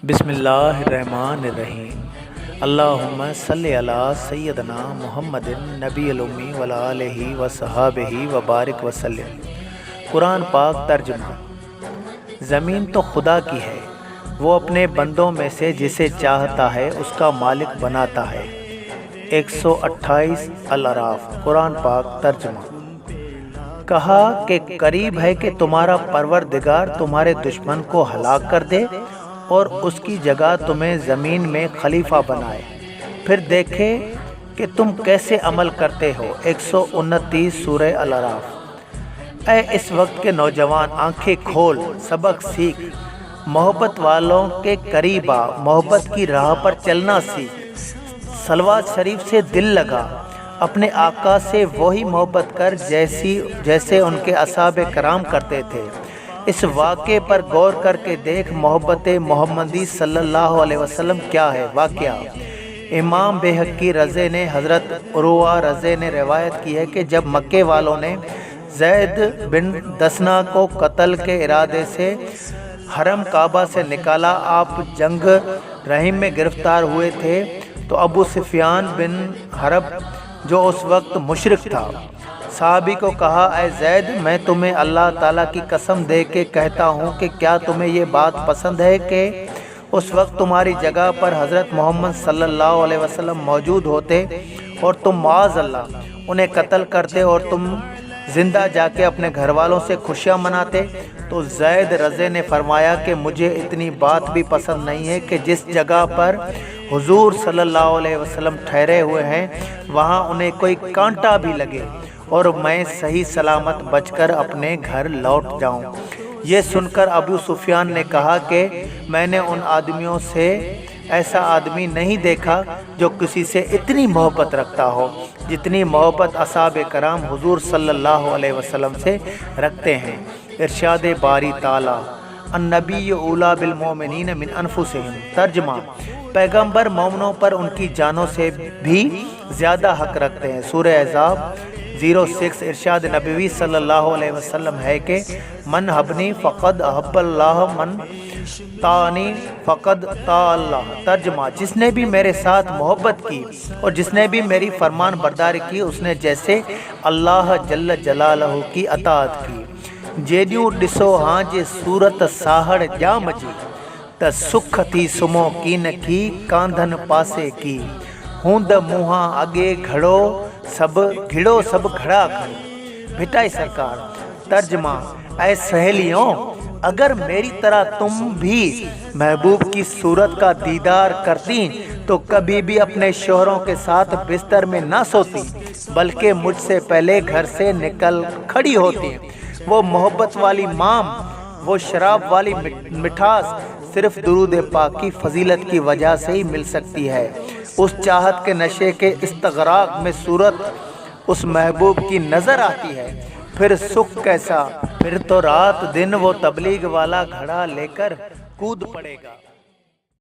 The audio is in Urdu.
بسم اللہ الرحمن الرحیم۔ اللہم صلی علی سیدنا محمد نبی الامی وعلی آلہ وصحابہ وبارک وسلم۔ قرآن پاک ترجمہ۔ زمین تو خدا کی ہے، وہ اپنے بندوں میں سے جسے چاہتا ہے اس کا مالک بناتا ہے۔ 128 الاعراف۔ قرآن پاک ترجمہ۔ کہا کہ قریب ہے کہ تمہارا پروردگار تمہارے دشمن کو ہلاک کر دے اور اس کی جگہ تمہیں زمین میں خلیفہ بنائے، پھر دیکھے کہ تم کیسے عمل کرتے ہو۔ 129 سورہ الاعراف۔ اے اس وقت کے نوجوان، آنکھیں کھول، سبق سیکھ، محبت والوں کے قریب آ، محبت کی راہ پر چلنا سیکھ، صلوات شریف سے دل لگا، اپنے آقا سے وہی محبت کر جیسے ان کے اصحاب کرام کرتے تھے۔ اس واقعے پر غور کر کے دیکھ، محبت محمدی صلی اللہ علیہ وسلم کیا ہے۔ واقعہ امام بہقی رضی نے حضرت عروہ رضی نے روایت کی ہے کہ جب مکے والوں نے زید بن دسنہ کو قتل کے ارادے سے حرم کعبہ سے نکالا، آپ جنگ رحم میں گرفتار ہوئے تھے، تو ابو سفیان بن حرب جو اس وقت مشرک تھا، صحابی کو کہا، اے زید، میں تمہیں اللہ تعالیٰ کی قسم دے کے کہتا ہوں کہ کیا تمہیں یہ بات پسند ہے کہ اس وقت تمہاری جگہ پر حضرت محمد صلی اللہ علیہ وسلم موجود ہوتے اور تم معاذ اللہ انہیں قتل کرتے اور تم زندہ جا کے اپنے گھر والوں سے خوشیاں مناتے؟ تو زید رضی نے فرمایا کہ مجھے اتنی بات بھی پسند نہیں ہے کہ جس جگہ پر حضور صلی اللہ علیہ وسلم ٹھہرے ہوئے ہیں وہاں انہیں کوئی کانٹا بھی لگے اور میں صحیح سلامت بچ کر اپنے گھر لوٹ جاؤں۔ یہ سن کر ابو سفیان نے کہا کہ میں نے ان آدمیوں سے ایسا آدمی نہیں دیکھا جو کسی سے اتنی محبت رکھتا ہو جتنی محبت اصحاب کرام حضور صلی اللہ علیہ وسلم سے رکھتے ہیں۔ ارشاد باری تعالیٰ۔ النبی اولیٰ بالمؤمنین من انفسہم۔ ترجمہ۔ پیغمبر مومنوں پر ان کی جانوں سے بھی زیادہ حق رکھتے ہیں۔ سورہ احزاب 06۔ ارشاد نبوی صلی اللہ علیہ وسلم ہے کہ من حبنی فقد احب اللہ، من طاعنی فقد طاع اللہ۔ ترجمہ۔ جس نے بھی میرے ساتھ محبت کی اور جس نے بھی میری فرمان برداری کی، اس نے جیسے اللہ جل جلالہ کی اطاعت کی۔ جیڈیوں ڈسو ہاں جے صورت ساہڑ جام جی، ت سکھ تھی سمو کین کی کاندھن پاسے کی، ہوند منہاں اگے گھڑو سب گھڑا کھڑ۔ بھٹائی سرکار۔ ترجمہ۔ اے سہیلیوں، اگر میری طرح تم بھی محبوب کی صورت کا دیدار کرتی تو کبھی بھی اپنے شوہروں کے ساتھ بستر میں نہ سوتی، بلکہ مجھ سے پہلے گھر سے نکل کھڑی ہوتی۔ وہ محبت والی مام، وہ شراب والی مٹھاس صرف درود پاک کی فضیلت کی وجہ سے ہی مل سکتی ہے۔ اس چاہت کے نشے کے استغراق میں صورت اس محبوب کی نظر آتی ہے، پھر سکھ کیسا، پھر تو رات دن وہ تبلیغ والا گھڑا لے کر کود پڑے گا۔